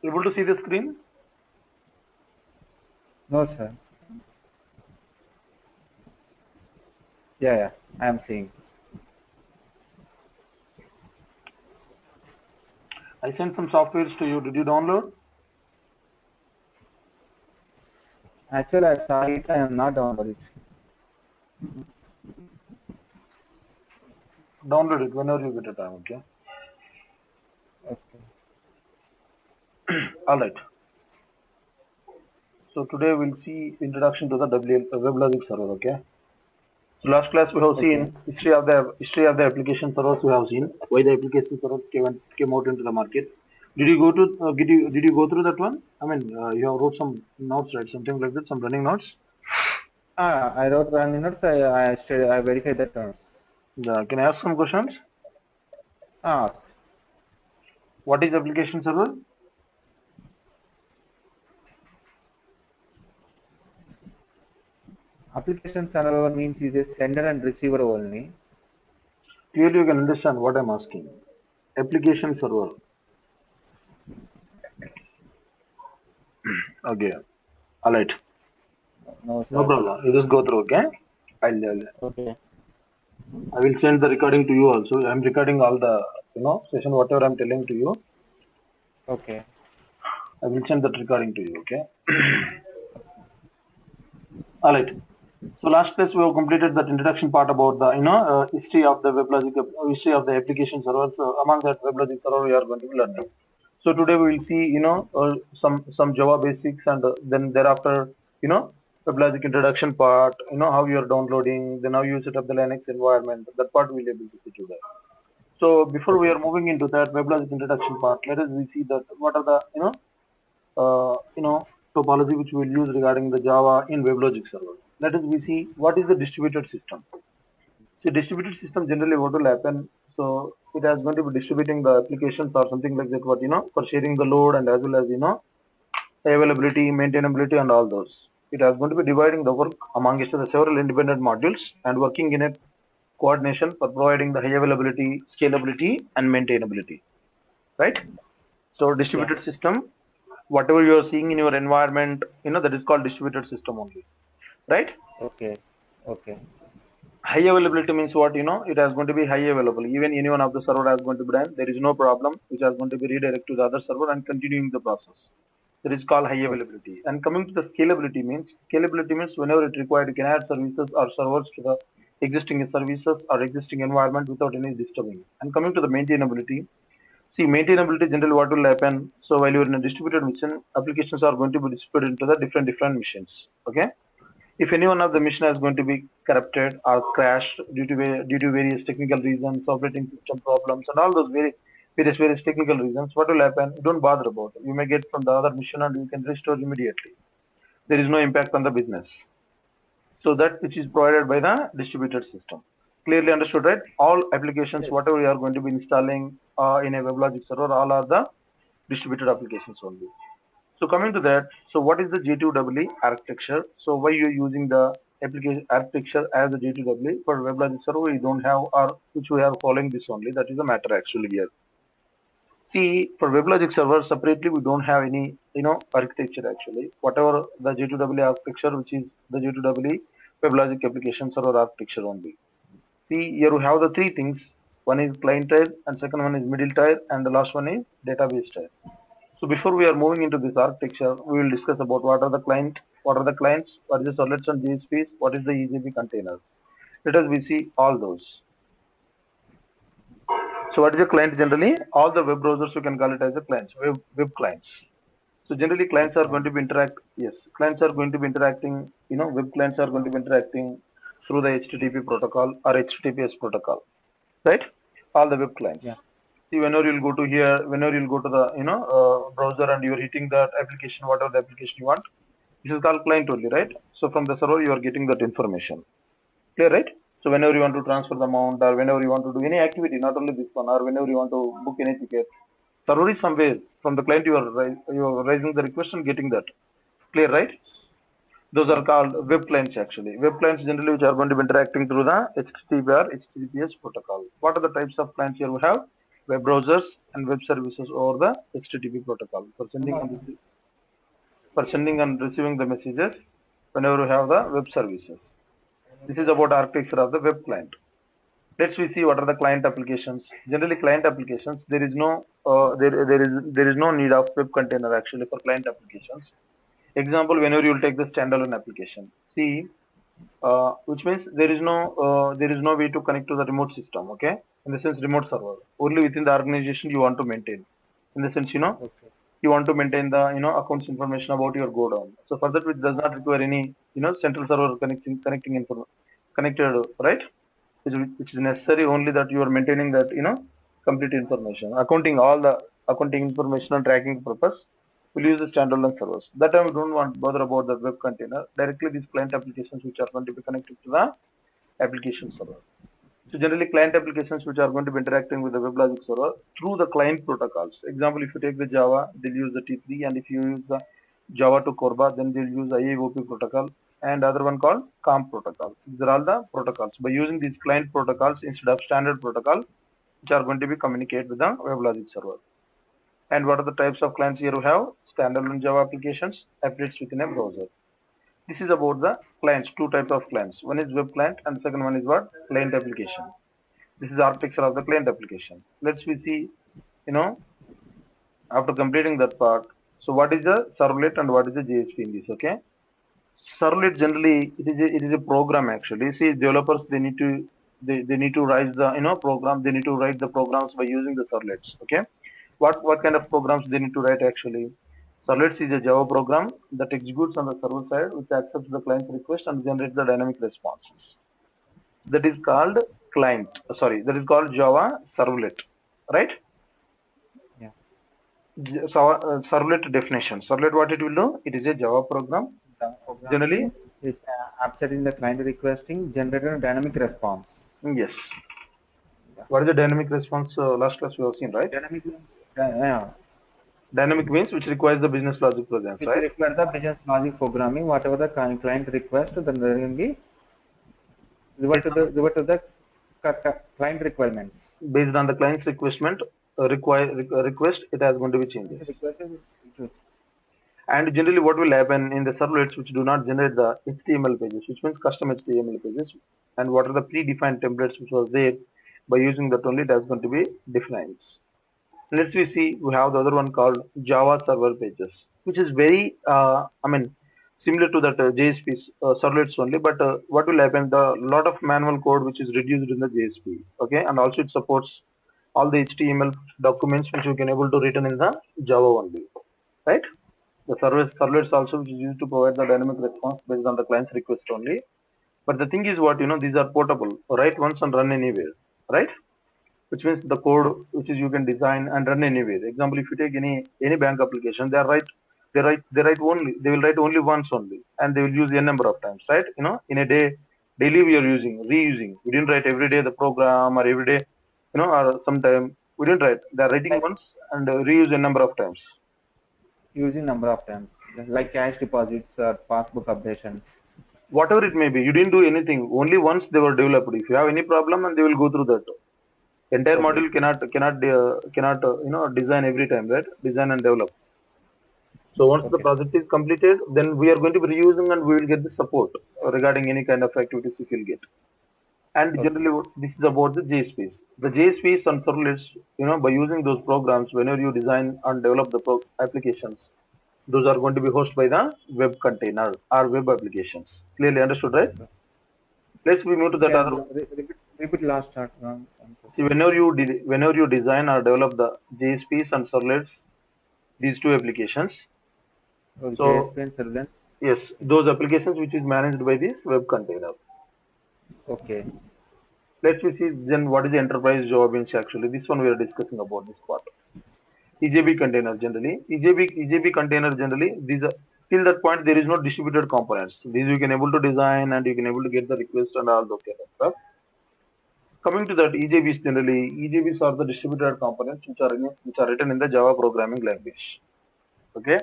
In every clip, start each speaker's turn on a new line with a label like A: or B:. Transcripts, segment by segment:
A: Able to see the screen?
B: No, sir. Yeah, I am seeing.
A: I sent some softwares to you. Did you download?
B: Actually, I saw it. I am not downloaded it.
A: Download it whenever you get a time, okay?
B: Okay.
A: All right. So today we'll see introduction to the WebLogic server, okay? So last class we have
B: Okay.
A: seen history of the application servers. We have seen why the application servers came out into the market. Did you go to did you go through that one? I mean, you have wrote some notes, right? Something like that, some running notes.
B: I wrote running notes. I verified the terms.
A: Can I ask some questions?
B: Ask.
A: What is application server?
B: Application server means is a sender and receiver only.
A: Clearly, you can understand what I'm asking. Application server. Okay. All right.
B: No,
A: No
B: sir.
A: problem. You just go through, okay? I'll
B: Okay.
A: I will send the recording to you also. I'm recording all the session whatever I'm telling to you.
B: Okay.
A: I will send that recording to you. Okay. All right. So last class we have completed that introduction part about the history of the WebLogic history of the application servers. So among that WebLogic server we are going to be learning. So today we will see some Java basics and then thereafter WebLogic introduction part. How you are downloading, then how you set up the Linux environment. That part we'll be able to see today. So before we
B: Okay,
A: are
B: sir.
A: moving into that WebLogic introduction part, let us we see that what are the topology which we will use regarding the Java in WebLogic server. Let us we see what is the distributed system. See, distributed system generally what will happen. So it is going to be distributing the applications or something like that. What for sharing the load and as well as availability, maintainability, and all those. It is going to be dividing the work among each of the several independent modules and working in a coordination for providing the high availability, scalability, and maintainability. Right? So
B: Yeah.
A: distributed system, whatever you are seeing in your environment, that is called distributed system only. Right?
B: Okay. Okay.
A: High availability means what? It is going to be high available. Even any one of the server is going to be done. There is no problem. Which is going to be redirected to the other server and continuing the process. That is called high
B: Okay.
A: availability. And coming to the scalability means whenever it required, you can add services or servers to the existing services or existing environment without any disturbing. And coming to the maintainability, see, maintainability generally what will happen. So while you're in a distributed machine, applications are going to be distributed into the different machines. Okay. If any one of the machine is going to be corrupted or crashed due to various technical reasons, operating system problems, and all those various technical reasons, what will happen? Don't bother about it. You may get from the other machine and you can restore immediately. There is no impact on the business. So that which is provided by the distributed system. Clearly understood, right? All applications,
B: Yes.
A: whatever you are going to be installing in a WebLogic server, all are the distributed applications only. So coming to that, so what is the J2EE architecture? So why you are using the application architecture as the J2EE for WebLogic server? We don't have, or which we are following this only. That is the matter actually here. See, for WebLogic server separately, we don't have any architecture actually. Whatever the J2EE architecture, which is the J2EE WebLogic application server architecture only. See, here we have the three things. One is client tier, and second one is middle tier, and the last one is database tier. So before we are moving into this architecture, we will discuss about what are the clients, what is the servlets and GSPs, what is the EJB container. Let us we see all those. So what is a client generally? All the web browsers you can call it as the clients, web clients. So generally clients are
B: Yeah.
A: going to be clients are going to be interacting, web clients are going to be interacting through the HTTP protocol or HTTPS protocol, right? All the web
B: Yeah.
A: clients. See, whenever you'll go to here, whenever you'll go to the browser and you're hitting that application, whatever the application you want, this is called client only, right? So from the server you are getting that information. Clear, right? So whenever you want to transfer the amount or whenever you want to do any activity, not only this one, or whenever you want to book any ticket, server is somewhere from the client you are raising the request and getting that. Clear, right? Those
B: Yeah.
A: are called web clients actually. Web clients generally which are going to be interacting through the HTTP or HTTPS protocol. What are the types of clients here we have? web browsers and web services over the HTTP protocol for sending and receiving the messages whenever you have the web services. This is about architecture of the web client. Let's we see what are the client applications. Generally, client applications there is no there is no need of web container actually for client applications. Example, whenever you will take the standalone application, see, which means there is no way to connect to the remote system. Okay, in the sense remote server only within the organization you want to maintain. In the sense
B: Okay.
A: you want to maintain the accounts information about your go down. So for that, which does not require any central server connecting info connected, right? Which is necessary only that you are maintaining that complete information, accounting all the accounting information and tracking purpose. We'll use the standalone servers. That time we don't want to bother about the web container. Directly these client applications which are going to be connected to the application server. So generally client applications which are going to be interacting with the WebLogic server through the client protocols. Example, if you take the Java, they'll use the T3, and if you use the Java to Corba, then they'll use IAOP protocol and other one called COM protocol. These are all the protocols. By using these client protocols instead of standard protocol, which are going to be communicate with the WebLogic server. And what are the types of clients here we have? Standalone Java applications, updates within a browser. This is about the clients, two types of clients. One is web client and the second one is what? Client application. This is the architecture of the client application. Let's we see, you know, after completing that part. So what is the servlet and what is the JSP in this? Okay, servlet generally it is a program actually. See, developers they need to write the program. They need to write the programs by using the servlets. Okay, what kind of programs they need to write actually? Servlets is a Java program that executes on the server side, which accepts the client's request and generates the dynamic responses. That is called client. Sorry, that is called Java servlet, right?
B: Yeah.
A: Servlet definition. Servlet, what it will do? It is a Java program.
B: The
A: Generally,
B: programming is upsetting the client requesting generated a dynamic response.
A: yes.
B: Yeah.
A: What is the dynamic response? Last class we have seen, right?
B: Dynamic, yeah,
A: Dynamic means which requires the business logic presence,
B: which
A: right?
B: require the business logic programming, whatever the client request, then there will be revert to the client requirements.
A: Based on the client's request, it has going to be changes.
B: Request is
A: And generally, what will happen in the servlets which do not generate the HTML pages, which means custom HTML pages, and what are the predefined templates which was there, by using that only it has going to be defined. Let's we see, we have the other one called Java server pages, which is very similar to that JSP servlets only, but what will happen, the lot of manual code which is reduced in the JSP, okay, and also it supports all the HTML documents which we can able to written in the Java only, right? The servlets also which is used to provide the dynamic response based on the client's request only. But the thing is what, these are portable, write once and run anywhere, right? Which means the code which is you can design and run anywhere. Example, if you take any bank application, they will write only once only, and they will use a number of times, right? In a day, daily we are reusing. We didn't write every day the program or every day, or sometime we didn't write. They are writing
B: like
A: once and reuse a number of times.
B: using number of times, like
A: Yes.
B: cash deposits or passbook updations.
A: Whatever it may be, you didn't do anything. Only once they were developed. If you have any problem, and they will go through that. Entire
B: Okay,
A: module cannot design every time, right? Design and develop. So once the
B: okay,
A: project is completed, then we are going to be reusing and we will get the support regarding any kind of activities if you'll get. And
B: okay,
A: generally, this is about the JSPs. The JSPs and servlets, by using those programs, whenever you design and develop the applications, those are going to be hosted by the web container or web applications. Clearly understood, right?
B: okay.
A: Let's we move to that
B: Can
A: other.
B: repeat last start. I'm so
A: See,
B: sorry.
A: whenever you design or develop the JSPs and servlets, these two applications.
B: Oh,
A: So
B: JSP and surveillance.
A: yes,
B: Okay,
A: those applications which is managed by this web container.
B: okay,
A: Let's we see then what is the enterprise job in actually. This one we are discussing about this part. EJB container generally. EJB container generally. These are till that point there is no distributed components. These you can able to design and you can able to get the request and all those kind of stuff. Coming to that, EJBs generally, EJBs are the distributed components which are written in the Java programming language. Okay,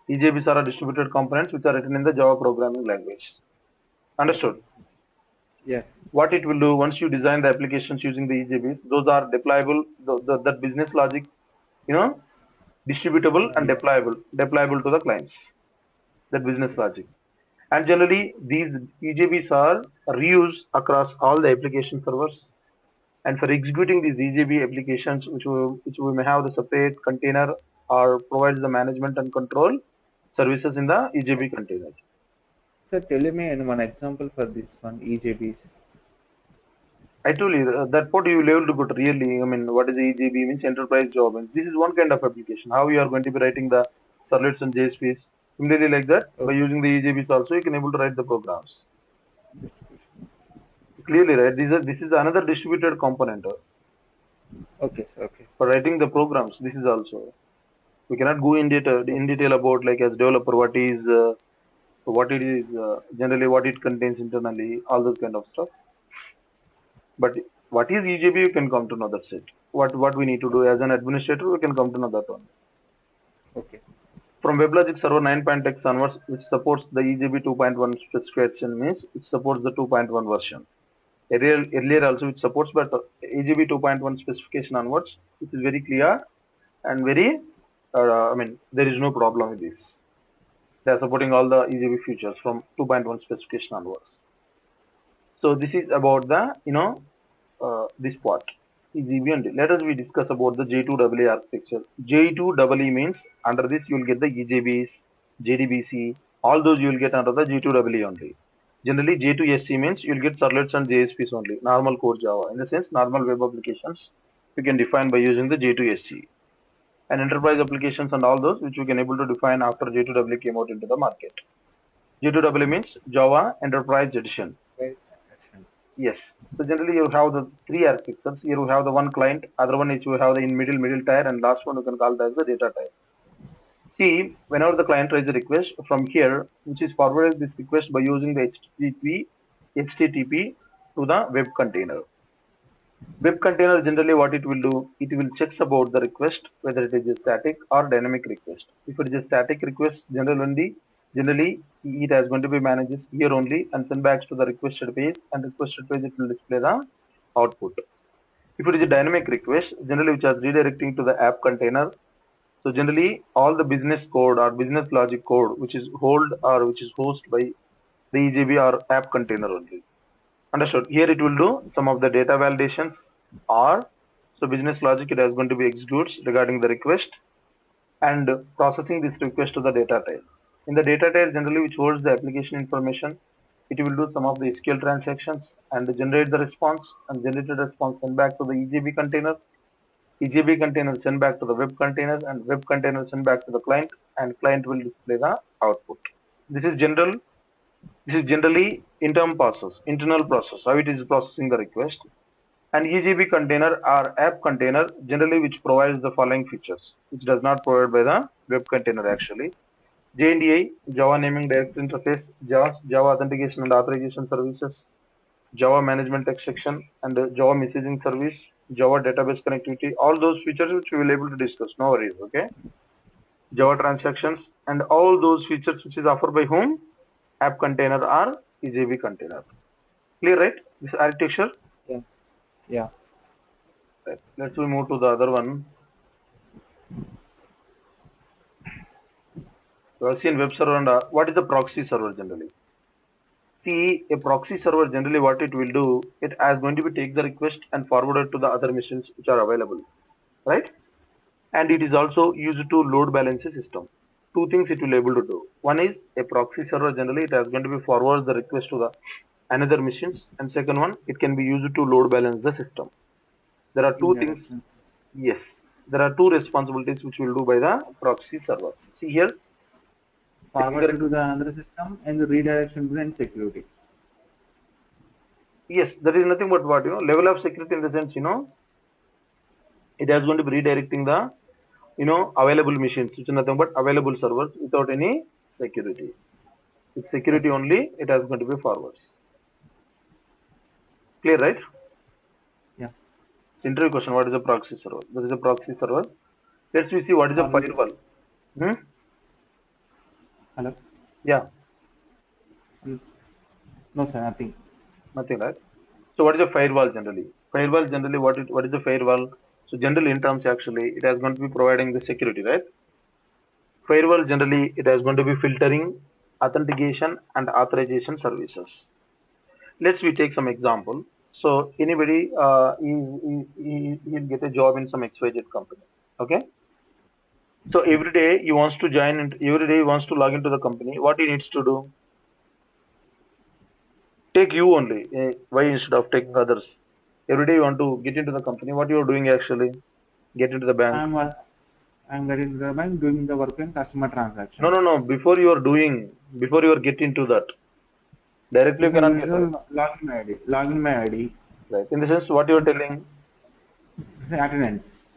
A: EJBs are distributed components which are written in the Java programming language. Understood?
B: okay. Yeah.
A: What it will do once you design the applications using the EJBs, those are deployable, that business logic, you know, distributable and
B: Yeah.
A: deployable to the clients, that business logic. And generally, these EJBs are reused across all the application servers. And for executing these EJB applications, which we may have the separate container or provides the management and control services in the EJB container.
B: So tell me in one example for this one EJBs.
A: I told you that what you will able to put really, I mean, what is the EJB means enterprise job. And this is one kind of application. How you are going to be writing the servlets and JSPs. Similarly, like that, by
B: Okay.
A: using the EJBs also, you can able to write the programs. Clearly, right? This is another distributed component
B: Okay. So okay.
A: for writing the programs. This is also we cannot go in detail about like as developer what it is generally what it contains internally, all those kind of stuff. But what is EJB, you can come to know that's it. What we need to do
B: Okay.
A: as an administrator, we can come to know that one.
B: Okay.
A: From WebLogic Server 9.x onwards, which supports the EJB 2.1 specification, means it supports the 2.1 version. Earlier also it supports, but EJB 2.1 specification onwards, it is very clear and very, I mean, there is no problem with this. They are supporting all the EJB features from 2.1 specification onwards. So this is about the, this part. EGB, and let us we discuss about the J2EE architecture. J2EE means under this you will get the EJBs, JDBC, all those you will get under the J2EE only. Generally J2SC means you will get servlets and JSPs only, normal core Java. In the sense normal web applications you can define by using the J2SC. And enterprise applications and all those which we can able to define after J2EE came out into the market. J2EE means Java Enterprise Edition.
B: Very interesting.
A: Yes. So generally you have the three architectures. Here we have the one client, other one is you have the in middle tier, and last one you can call that as the data tier. See, whenever the client raises a request from here, which is forwarded this request by using the HTTP to the web container. Web container generally what it will do, it will checks about the request whether it is a static or dynamic request. If it is a static request, generally it is going to be manages here only and send back to the requested page, and requested page it will display the output. If it is a dynamic request, generally which is redirecting to the app container. So generally all the business code or business logic code which is hold or which is hosted by the EJB or app container only. Understood. Here it will do some of the data validations, or so business logic it is going to be executes regarding the request and processing this request to the data type. In the data type generally which holds the application information, it will do some of the SQL transactions and generate the response, and generated response send back to the EJB container. EJB container send back to the web container, and web container send back to the client, and client will display the output. This is general. This is generally internal process, how it is processing the request. An EJB container or app container generally which provides the following features, which does not provide by the web container actually. JNDI, Java Naming Directory Interface, Java Authentication and Authorization Services, Java Management Exception, and Java Messaging Service, Java Database Connectivity, all those features which we will able to discuss, no worries, okay? Java Transactions, and all those features which is offered by whom? App container or EJB container. Clear, right? This architecture.
B: Yeah. Yeah.
A: Right. Let's we move to the other one. Gaussian web server, and what is the proxy server generally? See, a proxy server generally what it will do, it is going to be take the request and forward it to the other machines which are available, right? And it is also used to load balance a system. Two things it will able to do. One is a proxy server generally it is going to be forward the request to the another machines, and second one it can be used to load balance the system. There are two things.
B: Indirection.
A: Yes, there are two responsibilities which will do by the proxy server. See here, taking the
B: Forwarded to the another system and the redirection to the security.
A: yes, there is nothing but what level of security in the sense it is going to be redirecting the available machines, which is nothing but available servers without any security. With security
B: Okay.
A: only, it is going to be forwards. Clear, right?
B: Yeah.
A: Interview question: what is a proxy server? There is a proxy server. Let's we see what is a
B: Forward.
A: firewall. Hmm?
B: Hello.
A: Yeah.
B: Mm. No, sir. Nothing.
A: Nothing, right? So what is a firewall generally? Firewall generally, what is the firewall? So generally in terms actually, it is going to be providing the security, right? Firewall generally, it is going to be filtering, authentication and authorization services. Let's we take some example. So anybody he'll get a job in some XYZ company. Okay. So every day he wants to join and every day he wants to log into the company. What he needs to do? Take you only. Why instead of taking others? Every day you want to get into the company. What you are doing actually? Get into the bank.
B: I'm uh, I'm getting the bank doing the work in customer
A: No, no,
B: transactions.
A: no. Before you are get into that, directly you
B: Before
A: cannot
B: you
A: get, right?
B: know, login my ID,
A: Right. In the sense, what you are telling?
B: say attendance,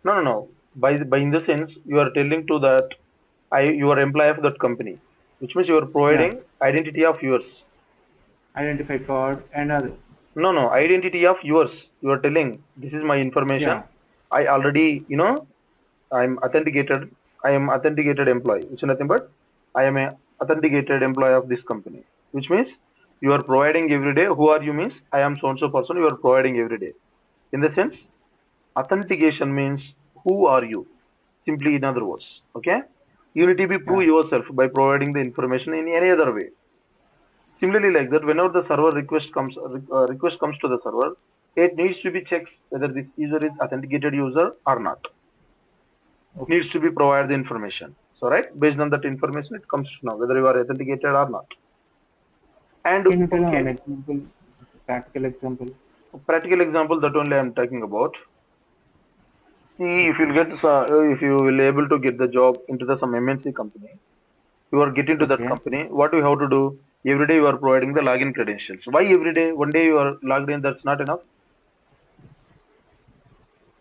A: No, no, no. By in the sense, you are telling to that you are employee of that company, which means you are
B: yeah,
A: providing identity of yours.
B: identify card and other,
A: No, no, identity of yours. You are telling this is my
B: yeah,
A: information. I already, I am authenticated employee, which is nothing but I am a authenticated employee of this company, which means you are providing every day. Who are you means I am so and so person. You are providing every day. In the sense, authentication means who are you? Simply in other words, okay? You need to be
B: yeah.
A: prove yourself by providing the information in any other way. Similarly, like that, whenever the server request comes to the server, it needs to be checks whether this user is authenticated user or not.
B: Okay.
A: Needs to be provided the information. So, right, based on that information, it comes to know whether you are authenticated or not. And
B: Can you tell an
A: okay,
B: example, practical example?
A: practical example that only I am talking about. See, if you will able to get the job into the some MNC company, you are getting to that
B: Okay.
A: company. What do you have to do? Every day you are providing the login credentials. Why every day? One day you are logged in, that's not enough.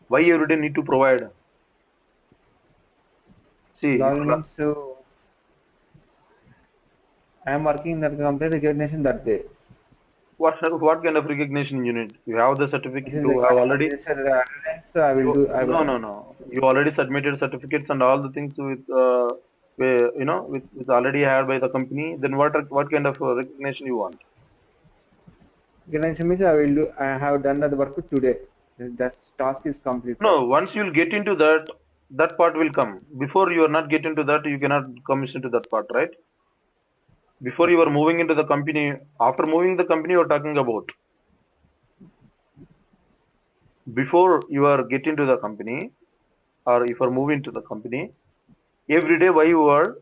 A: Why every day need to provide? See, you
B: Login
A: are,
B: means so I am working in that company recognition that day.
A: what kind of recognition you need? You have the
B: As
A: certificate.
B: in
A: You
B: like
A: have already
B: registered attendance, so I will
A: you
B: do. I
A: no
B: will.
A: no no. You already submitted certificates and all the things with with already had by the company. Then what kind of recognition you want?
B: Recognition means I will do. I have done the work today. That task is completed.
A: No, once you'll get into that, that part will come. Before you are not get into that, you cannot come into that part, right? Before you are
B: Okay.
A: moving into the company, after moving the company, you are talking about. Before you are get into the company, or if you are moving to the company, every day why you are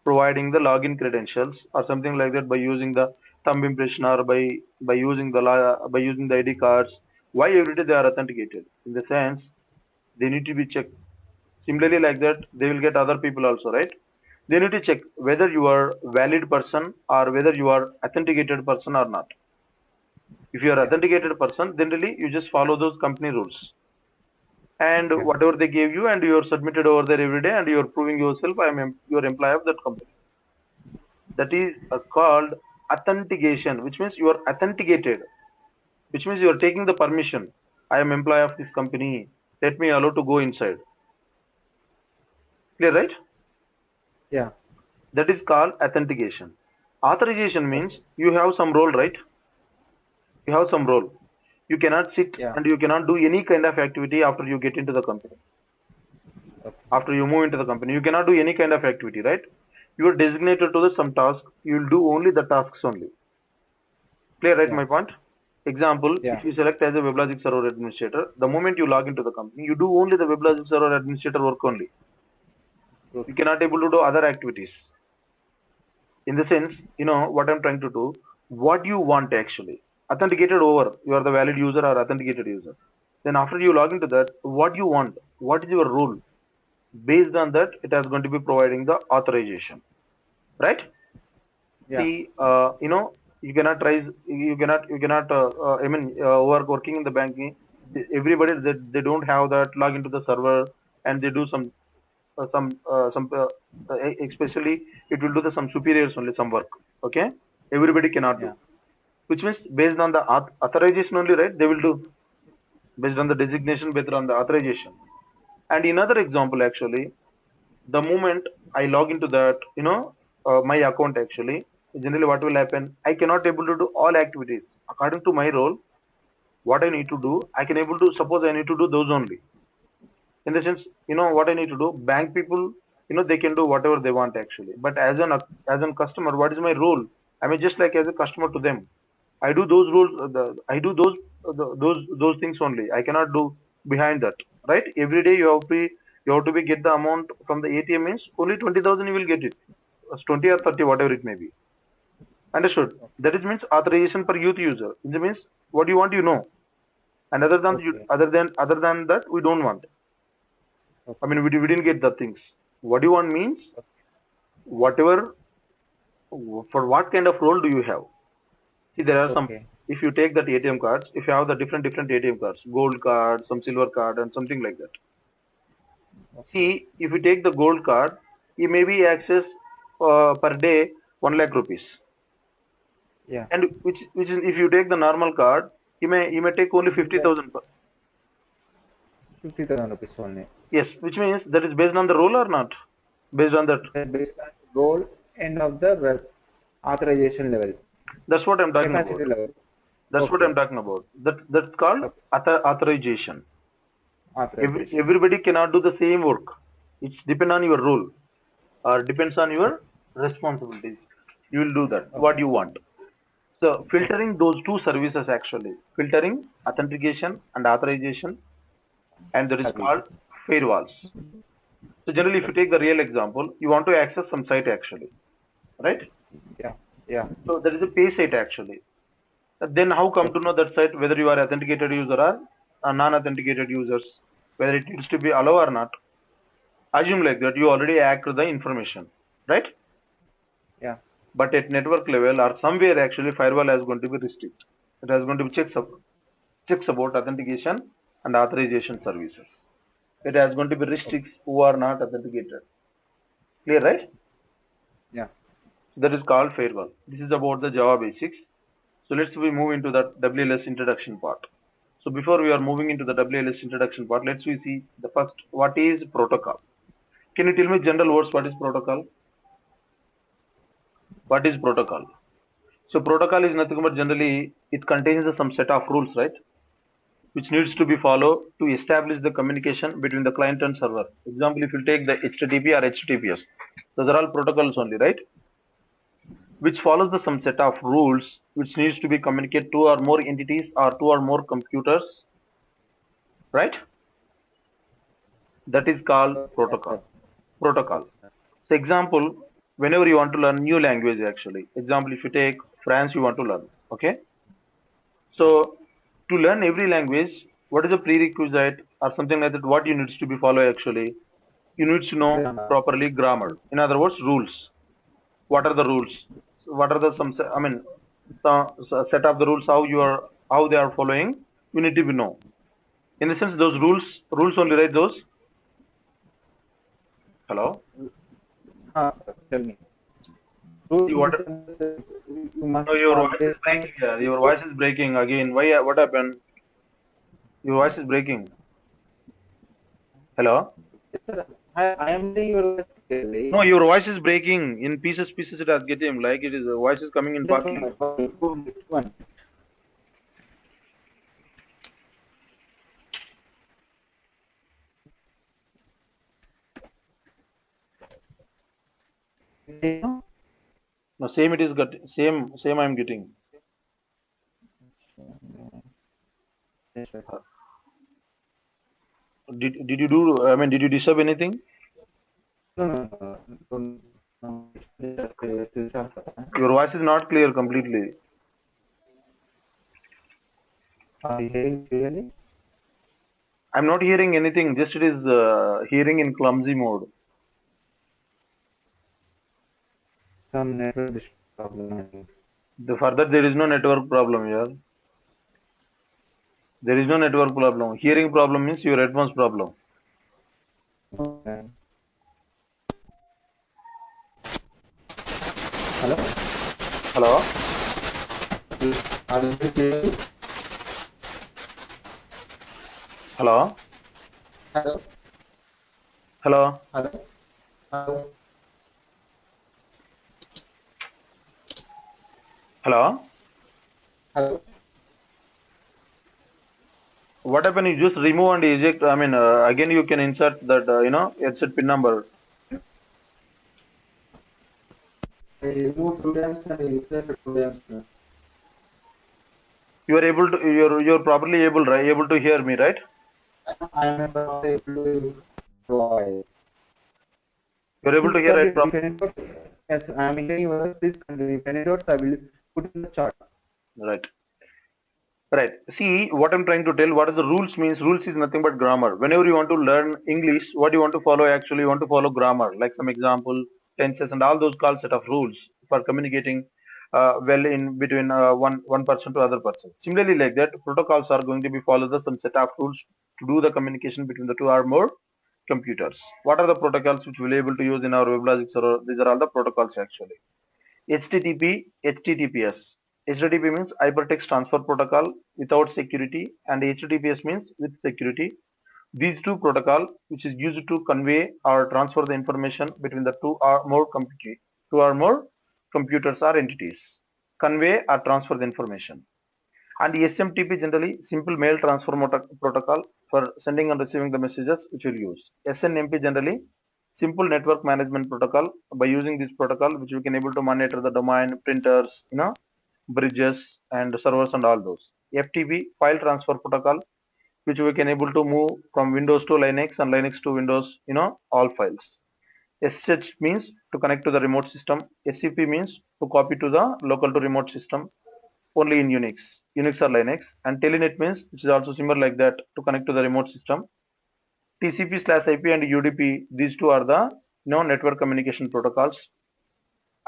A: providing the login credentials or something like that by using the thumb impression or by using by using the ID cards. Why every day they are authenticated? In the sense they need to be checked. Similarly, like that, they will get other people also, right? They need to check whether you are valid person or whether you are authenticated person or not. If you are
B: Yeah.
A: authenticated person, then really you just follow those company rules. And
B: Okay.
A: whatever they gave you and you are submitted over there every day and you are proving yourself I am your employee of that company. That is called authentication, which means you are authenticated, which means you are taking the permission. I am employee of this company. Let me allow to go inside. Clear, right?
B: Yeah.
A: That is called authentication. Authorization
B: Okay.
A: means you have some role, right? You have some role. You cannot sit
B: Yeah.
A: and you cannot do any kind of activity after you get into the company.
B: Okay.
A: After you move into the company, you cannot do any kind of activity, right? You are designated to the some task. You will do only the tasks only. Clear, right?
B: Yeah.
A: My point. Example:
B: Yeah.
A: if you select as a Weblogic server administrator, the moment you log into the company, you do only the Weblogic server administrator work only. You
B: Okay.
A: cannot able to do other activities. In the sense, what I'm trying to do, what you want actually authenticated over, you are the valid user or authenticated user. Then after you log into that, what you want, what is your role? Based on that, it is going to be providing the authorization, right?
B: Yeah.
A: See, you cannot working in the banking, everybody, they don't have that log into the server and they do some especially it will do the some superiors only some work. Okay, everybody cannot do,
B: Yeah.
A: which means based on the authorization only, right? They will do based on the designation, based on the authorization. And in other example, actually, the moment I log into that, my account actually, generally what will happen, I cannot able to do all activities according to my role, what I need to do, I can able to, suppose I need to do those only. In the sense, what I need to do, bank people, they can do whatever they want actually. But as a customer, what is my role? I mean, just like as a customer to them, I do those rules. I do those things only. I cannot do behind that, right? Every day you have to be get the amount from the ATM means only 20,000 you will get it, 20 or 30 whatever it may be. Understood? That is means authorization per youth user. It means what you want, and
B: Okay.
A: other than that we don't want. I
B: Okay.
A: mean, we didn't get the things. What you want means whatever, for what kind of role do you have? See, there are some.
B: Okay.
A: If you take that ATM cards, if you have the different ATM cards, gold card, some silver card, and something like that.
B: Okay.
A: See, if you take the gold card, you may be access per day 1 lakh rupees,
B: Yeah.
A: and which is, if you take the normal card, you may take only
B: It is a
A: 50,000.
B: 50,000 rupees only.
A: Yes, which means that is based on the role or not? Based on that.
B: That based on goal and of the authorization level,
A: That's what I'm talking about.
B: capacity level.
A: That's what I'm
B: Okay.
A: talking about. That's called
B: Okay.
A: authorization.
B: Authorization.
A: Everybody cannot do the same work. It's depend on your role or depends on
B: Okay.
A: your responsibilities. You will do that. What
B: Okay.
A: you want. So
B: Okay.
A: filtering those two services actually, filtering authentication and authorization, and that is called
B: Services.
A: firewalls. So generally, if you take
B: Okay.
A: the real example, you want to access some site actually, right?
B: Yeah. Yeah.
A: So there is a pay site actually. Then how come to
B: Okay.
A: know that site whether you are authenticated user or non-authenticated users, whether it needs to be allow or not? Assume like that you already hacked the information, right?
B: Yeah.
A: But at network level or somewhere actually firewall is going to be restrict. It is going to be checks about authentication and authorization services. It is going to be
B: Okay.
A: restricts who are not authenticated. Clear, right?
B: Yeah.
A: That is called firewall. This is about the Java basics. So let's we move into the WLS introduction part. So before we are moving into the WLS introduction part, let's we see the first what is protocol. Can you tell me general words what is protocol? What is protocol? So protocol is nothing but generally it contains some set of rules, right? Which needs to be followed to establish the communication between the client and server. Example, if you take the HTTP or HTTPS, those are all protocols only, right? Which follows the some set of rules which needs to be communicated to or more entities or two or more computers, right? That is called
B: Okay, yes, sir.
A: protocol. Protocol.
B: Okay, sir.
A: So example, whenever you want to learn new language actually, example if you take France you want to learn, okay? So to learn every language, what is the prerequisite or something like that? What you needs to be follow actually? You need to know
B: Grammar.
A: properly grammar. In other words, rules. What are the rules? So what are the some? I mean, some set of the rules how they are following. You need to be know. In the sense, those rules only, right? Those. Hello.
B: Sir, tell me. Rules
A: See
B: in
A: what?
B: the sense you must
A: No, your voice is
B: always
A: breaking here. Your voice is breaking again. Why? What happened? Your voice is breaking. Hello.
B: yes, sir. I am doing your voice clearly.
A: No, your voice is breaking in pieces. Pieces. It has getting like it is. The voice is coming in
B: Just one
A: partly.
B: minute. One. minute.
A: No, same. It is got same. Same. I'm getting.
B: Yes, sir.
A: Did you do? I mean, did you disturb anything?
B: No, no, no, no, no.
A: Your voice is not clear completely.
B: Are you hearing clearly?
A: I'm not hearing anything. Just it is hearing in clumsy mode.
B: Some network problem, I think.
A: The further there is no network problem here. There is no network problem. Hearing problem means your headphones problem.
B: Okay. Hello?
A: Hello?
B: Are you clearly?
A: Hello?
B: Hello?
A: Hello?
B: Hello? Hello?
A: Hello?
B: Hello?
A: What happen? You just remove and eject. I mean, again you can insert that headset pin number.
B: I remove 2 times and insert 2 times.
A: You are able to. You're properly able, right? Able to hear me, right?
B: I am not able to voice.
A: You're able to
B: Please
A: hear,
B: tell
A: right?
B: if any doubts. Yes, I am hearing your voice. Please continue. If any doubts, I will put in the chat.
A: Right. Right. See, what I'm trying to tell, what is the rules means? Rules is nothing but grammar. Whenever you want to learn English, what you want to follow actually, you want to follow grammar, like some example, tenses, and all those called set of rules for communicating well in between one person to other person. Similarly, like that, protocols are going to be follow the some set of rules to do the communication between the two or more computers. What are the protocols which we'll be able to use in our WebLogic server? These are all the protocols actually. HTTP, HTTPS. HTTP means Hypertext Transfer Protocol without security, and HTTPS means with security. These two protocol, which is used to convey or transfer the information between the two or more computers or entities. Convey or transfer the information. And SMTP generally simple mail transfer protocol for sending and receiving the messages which we'll use. SNMP generally simple network management protocol. By using this protocol, which we can able to monitor the domain, printers, bridges and servers and all those. FTP file transfer protocol, which we can able to move from Windows to Linux and Linux to Windows, all files. SSH means to connect to the remote system. SCP means to copy to the local to remote system only in Unix or Linux. And Telnet means which is also similar like that to connect to the remote system. TCP/IP and UDP, these two are the network communication protocols.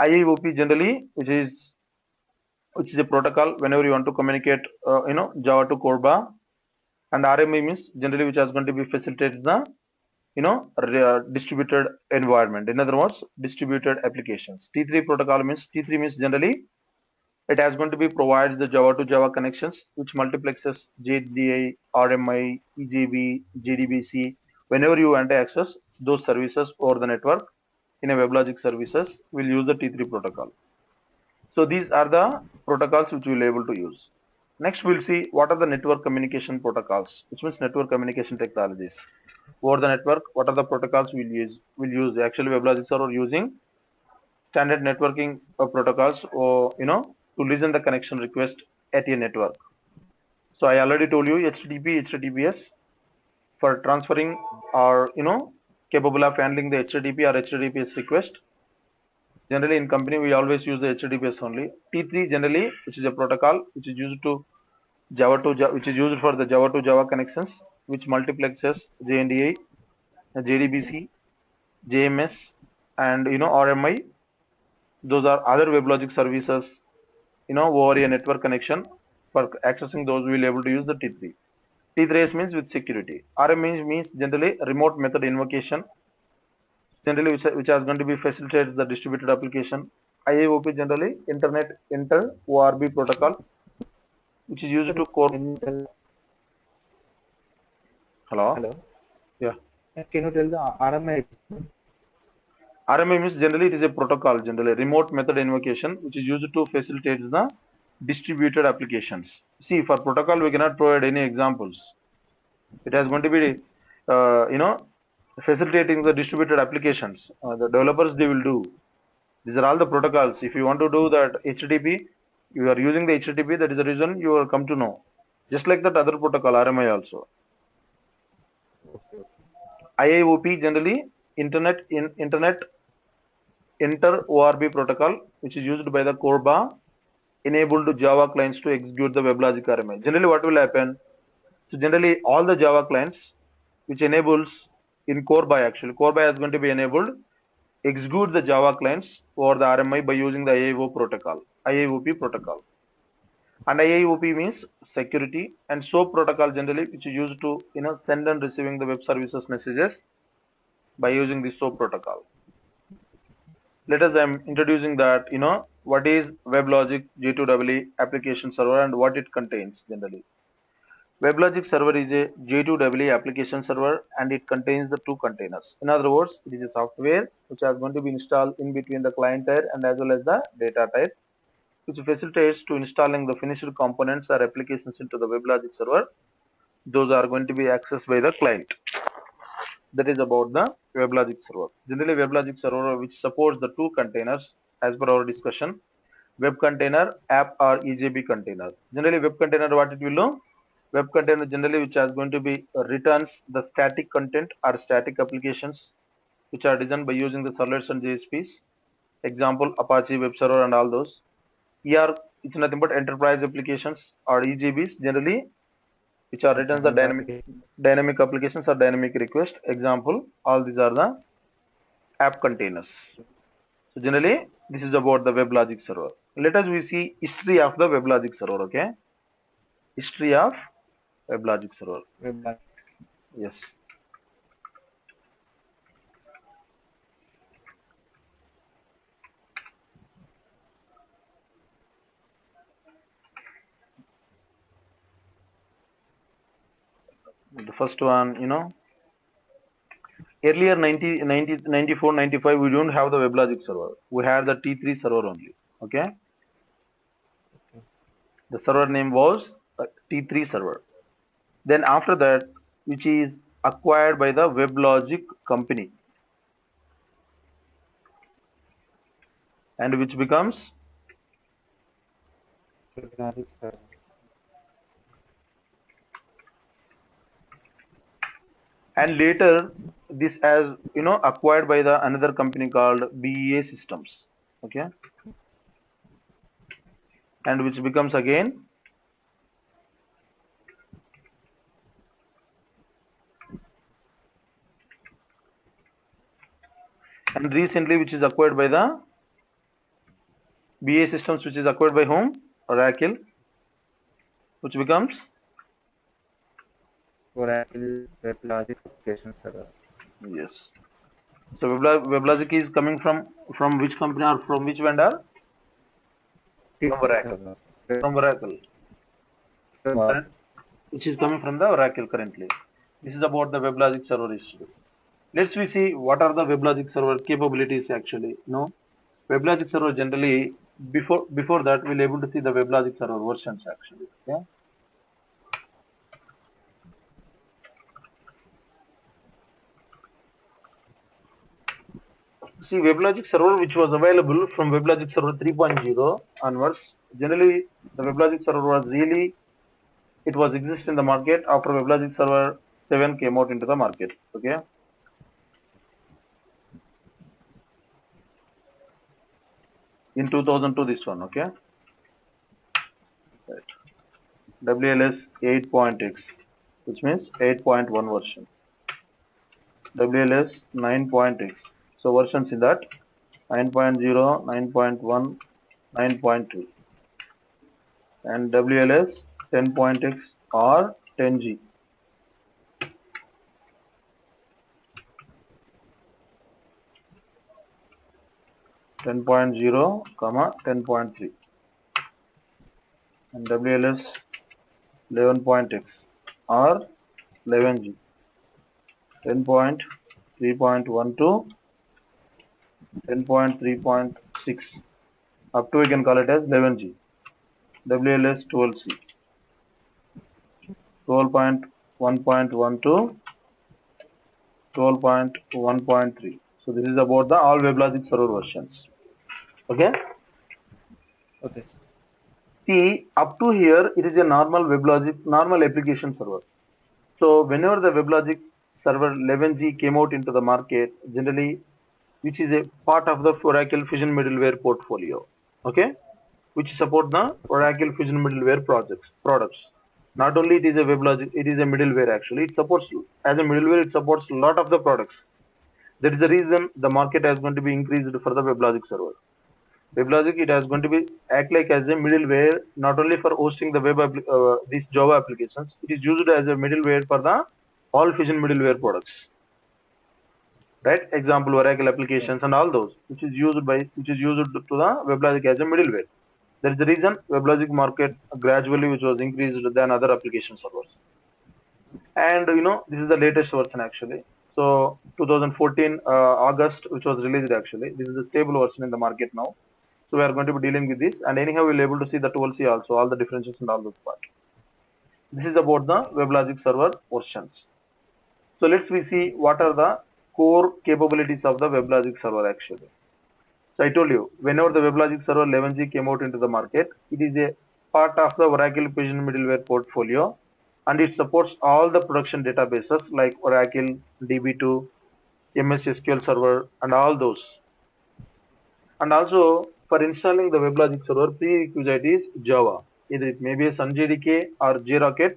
A: IIOP generally, which is a protocol whenever you want to communicate, Java to Corba, and RMA means generally which is going to be facilitates the distributed environment. In other words, distributed applications. T3 protocol means T3 means generally it has going to be provides the Java to Java connections which multiplexes JDI, RMI, EJB, JDBC. Whenever you want to access those services over the network in a WebLogic services, we'll use the T3 protocol. So these are the protocols which we'll able to use. Next, we'll see what are the network communication protocols, which means network communication technologies. Over the network, what are the protocols we'll use? We'll use actually WebLogic server using standard networking protocols, or to listen the connection request at a network. So I already told you HTTP, HTTPS for transferring or capable of handling the HTTP or HTTPS request. Generally in company we always use the HTTPS only. T3 generally, which is a protocol which is used to Java to Java, which is used for the Java to Java connections, which multiplexes JNDI, JDBC, JMS, and RMI. Those are other WebLogic services, over a network connection. For accessing those, we'll able to use the T3. T3S means with security. RMI means generally remote method invocation, generally which is going to be facilitates the distributed application. IIOP generally Internet Inter ORB protocol, which is used to core.
B: Can you tell?
A: Hello.
B: Hello.
A: Yeah.
B: Can you tell the RMA?
A: RMI means generally it is a protocol, generally remote method invocation, which is used to facilitate the distributed applications. See, for protocol we cannot provide any examples. It is going to be, facilitating the distributed applications. The developers they will do. These are all the protocols. If you want to do that HTTP, you are using the HTTP. That is the reason you will come to know. Just like that other protocol RMI also.
B: Okay.
A: IIOP generally Internet Inter ORB protocol, which is used by the Corba enabled Java clients to execute the WebLogic RMI. Generally, what will happen? So generally, all the Java clients, which enables in Corba actually, Corba is going to be enabled execute the Java clients over the RMI by using the IIOP protocol. And IIOP means security, and SOAP protocol generally, which is used to send and receiving the web services messages by using the SOAP protocol. Let us introducing that what is WebLogic J2EE application server and what it contains generally. WebLogic server is a J2EE application server and it contains the two containers. In other words, it is a software which is going to be installed in between the client tier and as well as the data tier, which facilitates to installing the finished components or applications into the WebLogic server those are going to be accessed by the client. That is about the WebLogic server. Generally, WebLogic server which supports the two containers as per our discussion: web container, app or EJB container. Generally, web container, what it will do? Web container generally which is going to be returns the static content or static applications which are designed by using the servlets and JSPs. Example, Apache web server and all those. Here it's nothing but enterprise applications or EJBs generally which are written the
B: General application.
A: dynamic applications or dynamic request. Example, all these are the app containers. So generally this is about the WebLogic server. Let us we see history of the WebLogic server. Okay, history of WebLogic server.
B: Weblogic.
A: Yes. The first one, earlier 94, 95, we don't have the WebLogic server. We had the T3 server only. Okay.
B: Okay.
A: The server name was T3 server. Then after that, which is acquired by the Weblogic company and which becomes,
B: Weblogic server.
A: and later this as acquired by the another company called BEA Systems. Okay. And which becomes again, and recently which is acquired by the BA Systems, which is acquired by whom? Oracle, which becomes,
B: Oracle Weblogic application server.
A: yes. So WebLogic is coming from which company or from which vendor? From
B: T3
A: Oracle.
B: server.
A: From Oracle.
B: From Oracle.
A: Which is coming from the Oracle currently. This is about the WebLogic server history. Let's we see what are the WebLogic server capabilities actually. WebLogic server generally before that we'll able to see the WebLogic server versions actually. Yeah. See, WebLogic server which was available from WebLogic server 3.0 onwards. Generally, the WebLogic server was really, it was exist in the market after WebLogic server 7 came out into the market. Okay. In 2002, this one. Okay. Right. WLS 8.x, which means 8.1 version. WLS 9.x. So versions in that 9.0, 9.1, 9.2, and WLS 10.x or 10G. 10.0, 10.3, and WLS 11.x or 11G. 10.3.1 to 10.3.6, up to we can call it as 11G. WLS 12C, 12.1.1 to 12.1.3. So this is about the all WebLogic server versions. Okay.
B: Okay.
A: See, up to here it is a normal WebLogic normal application server. So whenever the WebLogic server 11G came out into the market, generally, which is a part of the Oracle Fusion Middleware portfolio, okay, which support the Oracle Fusion Middleware products. Not only it is a WebLogic, it is a middleware actually. It supports, as a middleware, it supports a lot of the products. That is the reason the market has going to be increased for the WebLogic server. WebLogic, it has going to be act like as a middleware, not only for hosting the these Java applications. It is used as a middleware for the all Fusion middleware products. Right? Example, Oracle
B: Yeah.
A: applications and all those, which is used to the WebLogic as a middleware. That is the reason WebLogic market gradually, which was increased than other application servers. And this is the latest version actually. So 2014 August, which was released actually. This is a stable version in the market now. So we are going to be dealing with this, and anyhow we'll able to see the 12C also, all the differences and all those parts. This is about the WebLogic server versions. So let's we see what are the core capabilities of the WebLogic server actually. So I told you, whenever the WebLogic server 11G came out into the market, it is a part of the Oracle Fusion middleware portfolio, and it supports all the production databases like Oracle, DB2, MS SQL Server, and all those. And also for installing the WebLogic server, prerequisite is Java. Either it may be a SunJDK or JRocket.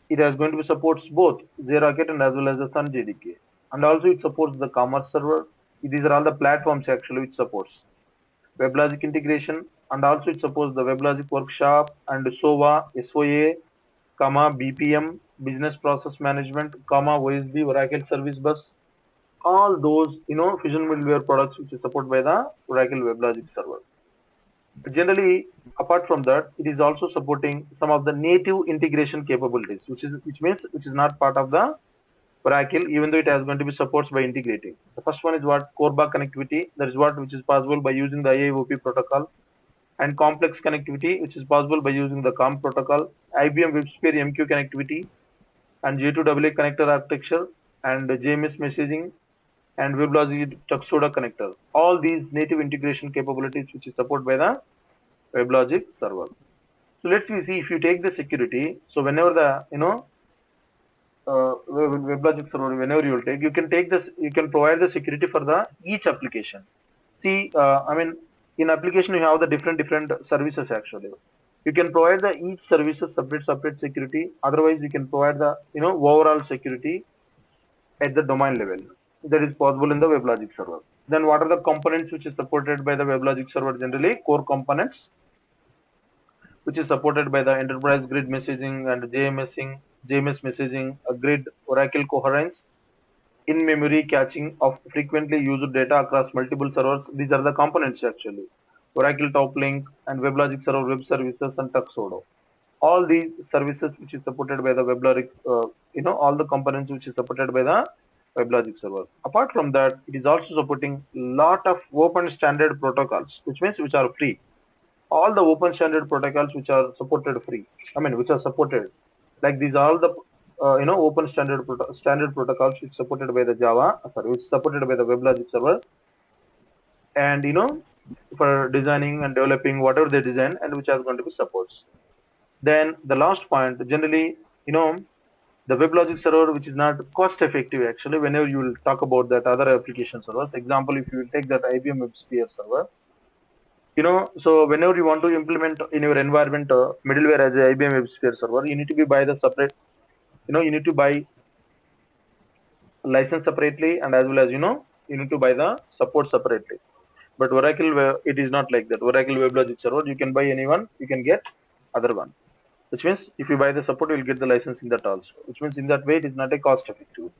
A: It is going to be supports both JRocket and as well as the SunJDK. And also it supports the commerce server. These are all the platforms actually which supports WebLogic integration, and also it supports the WebLogic workshop and SOA, SOA, BPM, business process management, OSB, Oracle service bus, all those Fusion middleware products which is supported by the Oracle WebLogic server. Generally, apart from that, it is also supporting some of the native integration capabilities, which is not part of the Oracle, even though it has going to be supports by integrating. The first one is what core bar connectivity, that is what which is possible by using the IIOP protocol, and complex connectivity, which is possible by using the COM protocol, IBM WebSphere MQ connectivity, and J2AA connector architecture, and JMS messaging, and WebLogic Tuxedo connector. All these native integration capabilities, which is supported by the WebLogic server. So let's see if you take the security. So whenever the WebLogic server, whenever you will take, you can take this, you can provide the security for the each application. See, I mean, in application you have the different services actually. You can provide the each services separate security. Otherwise, you can provide the overall security at the domain level. That is possible in the WebLogic server. Then what are the components which is supported by the WebLogic server? Generally, core components which is supported by the enterprise grid messaging and JMS messaging, a grid Oracle coherence, in-memory caching of frequently used data across multiple servers. These are the components actually. Oracle Top Link and WebLogic Server Web Services and Tuxedo. All these services which is supported by the WebLogic, all the components which is supported by the WebLogic server. Apart from that, it is also supporting lot of open standard protocols, which means which are free. All the open standard protocols which are supported free. I mean, which are supported. Like these are all the open standard protocols which supported by the which supported by the WebLogic server, and for designing and developing whatever they design and which are going to be supports. Then the last point, generally, the WebLogic server which is not cost effective actually. Whenever you will talk about that other application servers, example, if you will take that IBM WebSphere server, so whenever you want to implement in your environment middleware as a IBM WebSphere server, you need to be buy the separate, you need to buy license separately, and as well as you need to buy the support separately. But Oracle, it is not like that. Oracle WebLogic server, you can buy anyone, you can get other one. Which means if you buy the support, you will get the license in that also. Which means in that way, it is not a cost effective.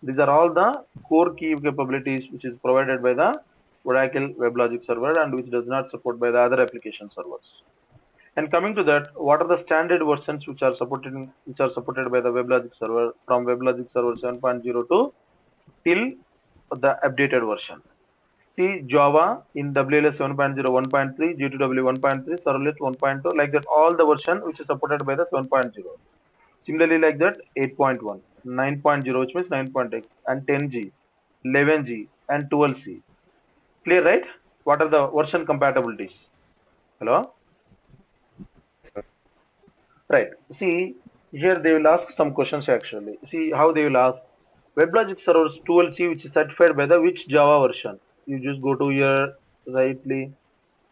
A: These are all the core key capabilities which is provided by the Oracle WebLogic server and which does not support by the other application servers. And coming to that, what are the standard versions which are supported by the WebLogic server from WebLogic server 7.0 to till the updated version? See, Java in WLS 7.0, 1.3, G2W 1.3, Servlet 1.2, like that all the version which is supported by the 7.0. Similarly, like that 8.1, 9.0, which means 9.x, and 10G, 11G, and 12C. Clear, right? What are the version compatibilities? Hello? Right. See, here they will ask some questions actually. See how they will ask. WebLogic servers 12C which is certified by the which Java version? You just go to here, rightly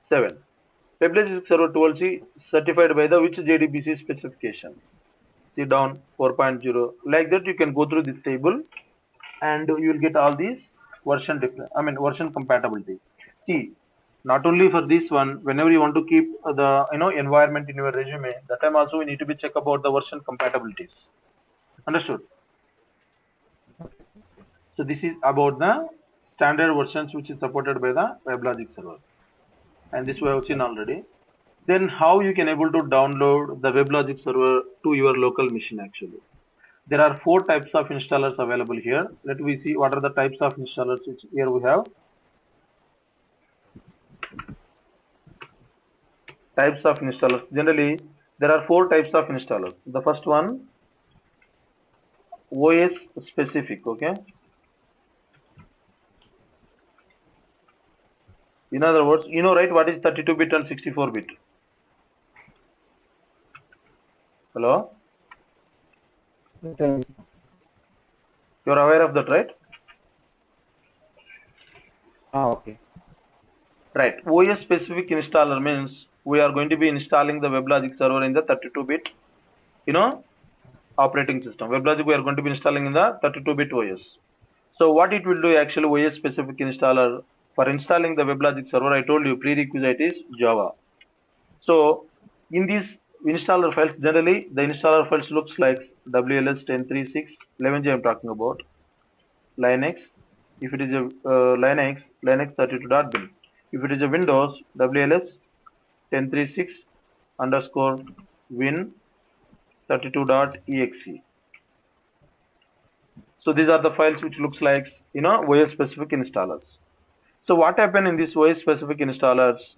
A: 7. WebLogic server 12C certified by the which JDBC specification? See down 4.0. Like that you can go through this table and you will get all these version compatibility. See, not only for this one, whenever you want to keep the environment in your resume, that time also we need to be check about the version compatibilities. Understood? So this is about the standard versions which is supported by the WebLogic server, and this we have seen already. Then how you can able to download the WebLogic server to your local machine actually. There are 4 types of installers available here. Let me see what are the types of installers which here we have. Types of installers. Generally, There are four types of installers. The first one, OS specific, okay? In other words, you know, right, what is 32-bit and 64-bit? Hello?
B: Tell me.
A: You're aware of that, right?
B: Okay.
A: Right. OS specific installer means we are going to be installing the WebLogic server in the 32-bit, you know, operating system. WebLogic we are going to be installing in the 32-bit OS. So what it will do actually, OS specific installer, for installing the WebLogic server, I told you prerequisite is Java. So in these installer files, generally the installer files looks like WLS 10.3.6, 11G I'm talking about, Linux. If it is a Linux 32.bin. If it is a Windows, WLS 10.3.6 underscore win 32.exe. So these are the files which looks like, you know, OS specific installers. So what happened in these OS specific installers?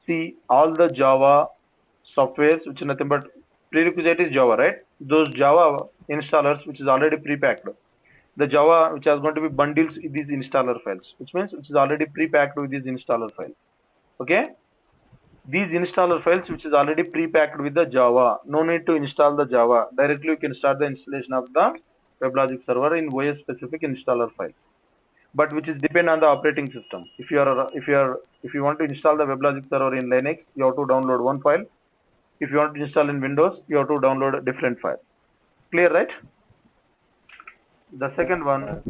A: See, all the Java softwares which is nothing but prerequisite is Java, right? Those Java installers which is already pre-packed. The Java which is going to be bundles in these installer files, which means which is already pre-packed with this installer file. Okay? These installer files which is already pre-packed with the Java. No need to install the Java. Directly you can start the installation of the WebLogic server in OS specific installer file. But which is depend on the operating system. If you want to install the WebLogic server in Linux, you have to download one file. If you want to install in Windows, you have to download a different file. Clear, right? The second one,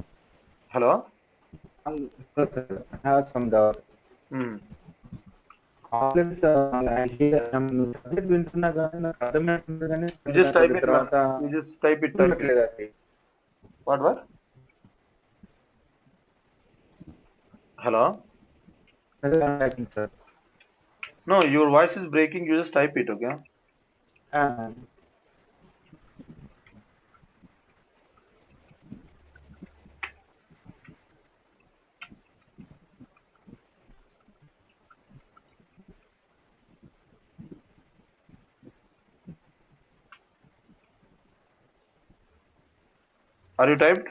A: hello?
B: I have some doubt.
A: Hmm.
B: Already subject వింటున్నా కానీ నాకు అర్థమవుతుంది కానీ
A: You just type
B: కొద్ది
A: it, man.
B: తర్వాత
A: You just type it.
B: అర్థమవట్లేదు అది.
A: What? Hello?
B: అదే typing sir.
A: No, your voice is breaking. You just type it, okay? Are you typed?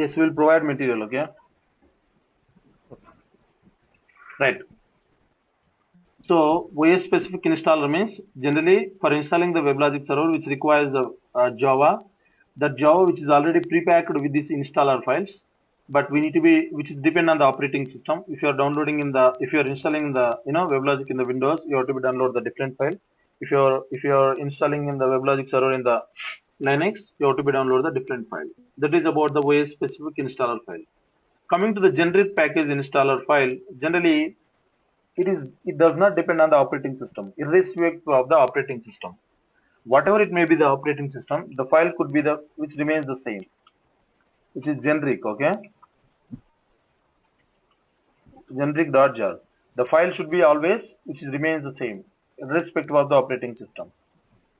A: Yes, we'll provide material, okay? Right. So OS specific installer means generally for installing the WebLogic server which requires the Java, that Java which is already pre-packed with these installer files, but we need to be, which is depend on the operating system. If you are downloading in the, if you are installing the, you know, WebLogic in the Windows, you have to be download the different file. If you are installing in the WebLogic server in the Linux, you have to be download the different file. That is about the OS specific installer file. Coming to the generic package installer file, generally it does not depend on the operating system, irrespective of the operating system. Whatever it may be the operating system, the file could be the which remains the same, which is generic, okay? Generic.jar. The file should be always which is remains the same, irrespective of the operating system.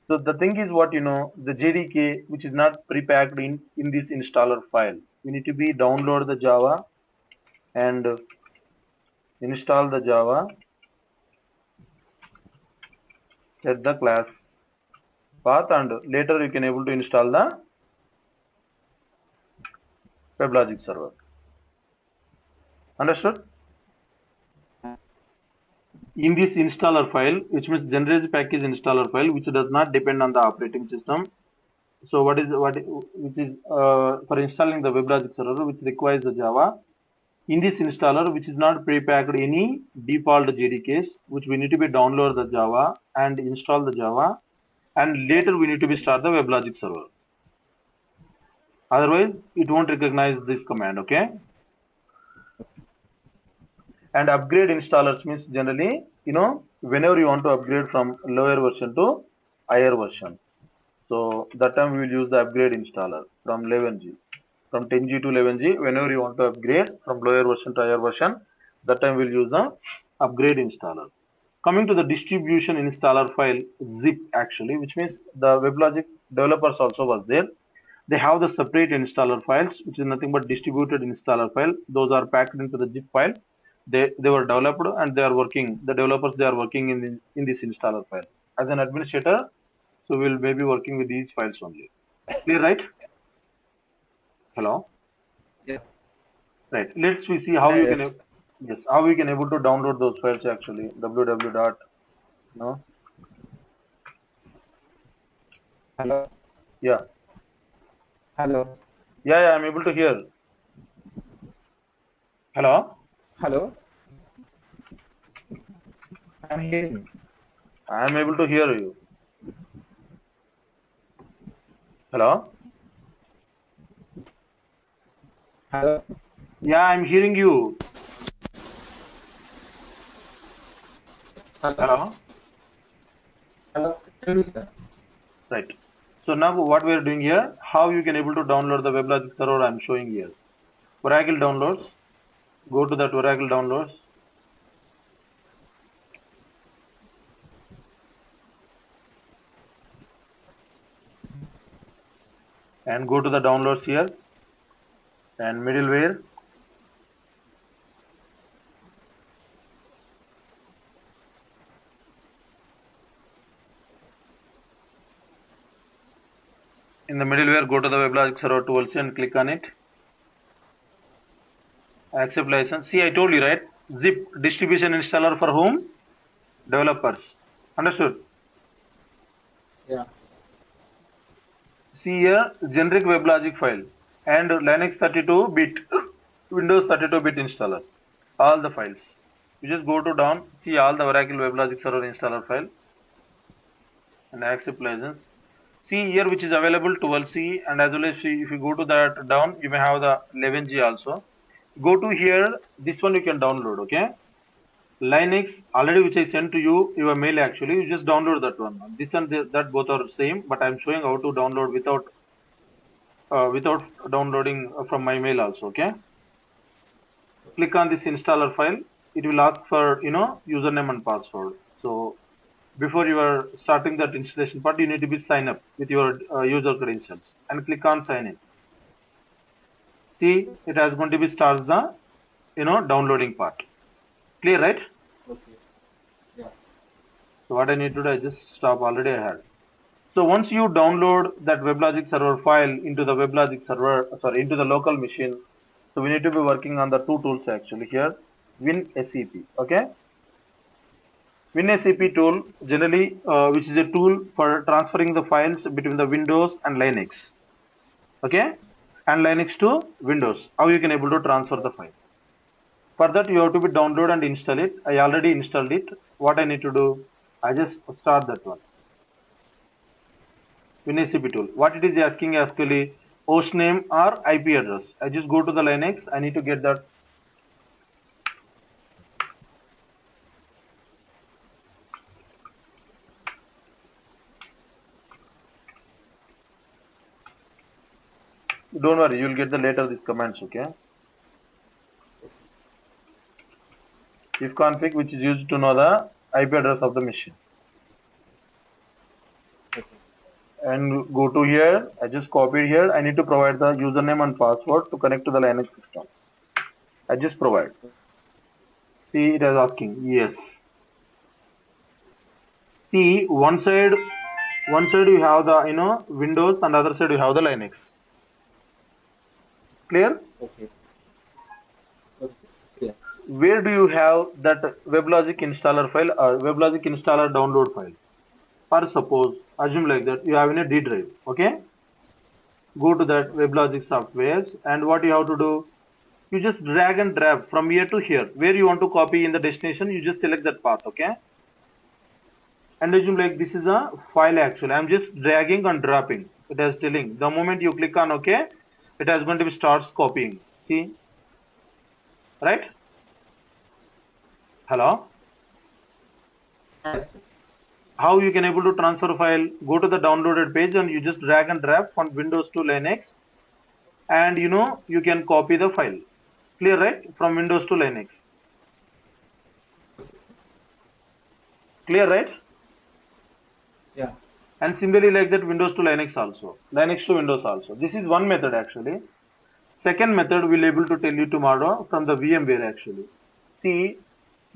A: So the thing is what you know, the JDK which is not prepacked in this installer file. We need to be download the Java and install the Java, set the class path, and later you can able to install the WebLogic server. Understood? In this installer file, which means generate package installer file, which does not depend on the operating system. So which is for installing the WebLogic server, which requires the Java. in this installer, which is not pre-packed any default JDKs, which we need to be download the Java and install the Java, and later we need to be start the WebLogic server. Otherwise, it won't recognize this command. Okay. And upgrade installers means generally, whenever you want to upgrade from lower version to higher version. So that time we will use the upgrade installer from 11G. From 10G to 11G, whenever you want to upgrade from lower version to higher version, that time we'll use the upgrade installer. Coming to the distribution installer file zip actually, which means the WebLogic developers also was there. They have the separate installer files, which is nothing but distributed installer file. Those are packed into the zip file. They were developed and they are working. The developers, they are working in this installer file. As an administrator, so we'll maybe working with these files only. Clear, right? Hello.
B: Yeah.
A: Right. Let's we see how you can how we can able to download those files actually. www dot no.
B: Hello.
A: Yeah.
B: Hello.
A: Yeah. I'm able to hear. Hello.
B: Hello. I'm hearing.
A: I'm able to hear you. Hello.
B: Hello.
A: Yeah, I'm hearing you. Hello.
B: Hello. Tell me, sir.
A: Right. So now what we are doing here, how you can able to download the WebLogic server I'm showing here. Oracle downloads. Go to that Oracle downloads. And go to the downloads here. And middleware. In the middleware, go to the WebLogic server tools and click on it. Accept license. See, I told you, right? Zip distribution installer for whom? Developers. Understood?
B: Yeah.
A: See here, generic WebLogic file and Linux 32-bit, Windows 32-bit installer. All the files. You just go to down, see all the Oracle WebLogic server installer file and accept license. See here which is available 12C, and as well as if you go to that down, you may have the 11G also. Go to here, this one you can download, okay? Linux already which I sent to you, your mail actually, you just download that one. This and that both are same, but I'm showing how to download without downloading from my mail also, okay? Click on this installer file. It will ask for, username and password. So before you are starting that installation part, you need to be sign up with your user credentials and click on sign in. See, it has going to be start the, downloading part. Clear, right?
B: Okay. Yeah.
A: So what I need to do, I just stop already I had. So once you download that WebLogic server file into the WebLogic server, into the local machine, so we need to be working on the two tools actually here, WinSCP, okay? WinSCP tool generally, which is a tool for transferring the files between the Windows and Linux, okay? And Linux to Windows, how you can able to transfer the file. For that you have to be download and install it. I already installed it. What I need to do, I just start that one. WinSCP tool. What it is asking actually, host name or IP address. I just go to the Linux. I need to get that. Don't worry, you will get the later these commands. Okay. If config, which is used to know the IP address of the machine.
B: Okay.
A: And go to here. I just copied here. I need to provide the username and password to connect to the Linux system. I just provide. See, it is asking yes. See, one side you have the Windows, and other side you have the Linux. Clear?
B: Okay. Okay. Yeah.
A: Where do you have that WebLogic installer file or WebLogic installer download file? For suppose, assume like that you have in a D drive, okay? Go to that WebLogic softwares, and what you have to do? you just drag and drag from here to here. Where you want to copy in the destination, you just select that path, okay? And assume like this is a file actually. I'm just dragging and dropping. It is telling. The moment you click on OK, it is going to be starts copying. See? Right? Hello?
B: Yes.
A: How you can able to transfer file? Go to the downloaded page and you just drag and drag from Windows to Linux. And you can copy the file. Clear, right? From Windows to Linux. Clear, right?
B: Yeah.
A: And similarly like that Windows to Linux also. Linux to Windows also. This is one method actually. Second method we'll able to tell you tomorrow from the VMware actually. See,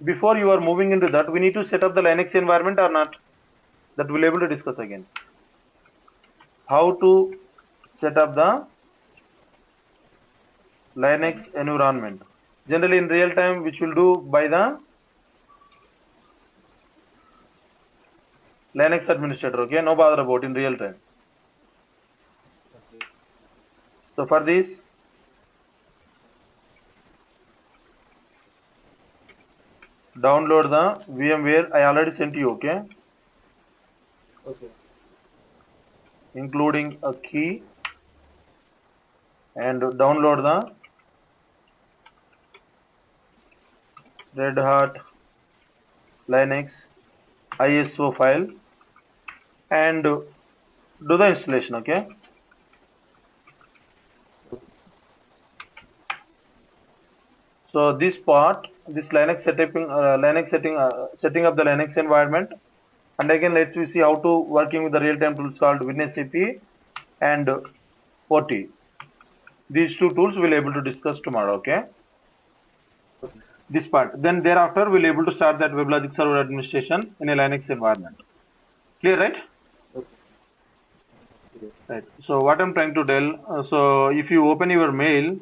A: before you are moving into that, we need to set up the Linux environment or not. That we'll able to discuss again. How to set up the Linux environment. Generally in real time, which we'll do by the Linux administrator. Okay, no bother about in real time.
B: Okay.
A: So for this, download the VMware. I already sent you. Okay,
B: Okay.
A: including a key, and download the Red Hat Linux ISO file and do the installation. Okay. So this part, this Linux setting up the Linux environment, and again let's we see how to working with the real-time tools called WinSCP and OT. These two tools we'll able to discuss tomorrow. Okay,
B: Okay.
A: this part. Then thereafter we'll able to start that WebLogic server administration in a Linux environment. Clear, right?
B: Okay.
A: Right. So what I'm trying to tell. So if you open your mail,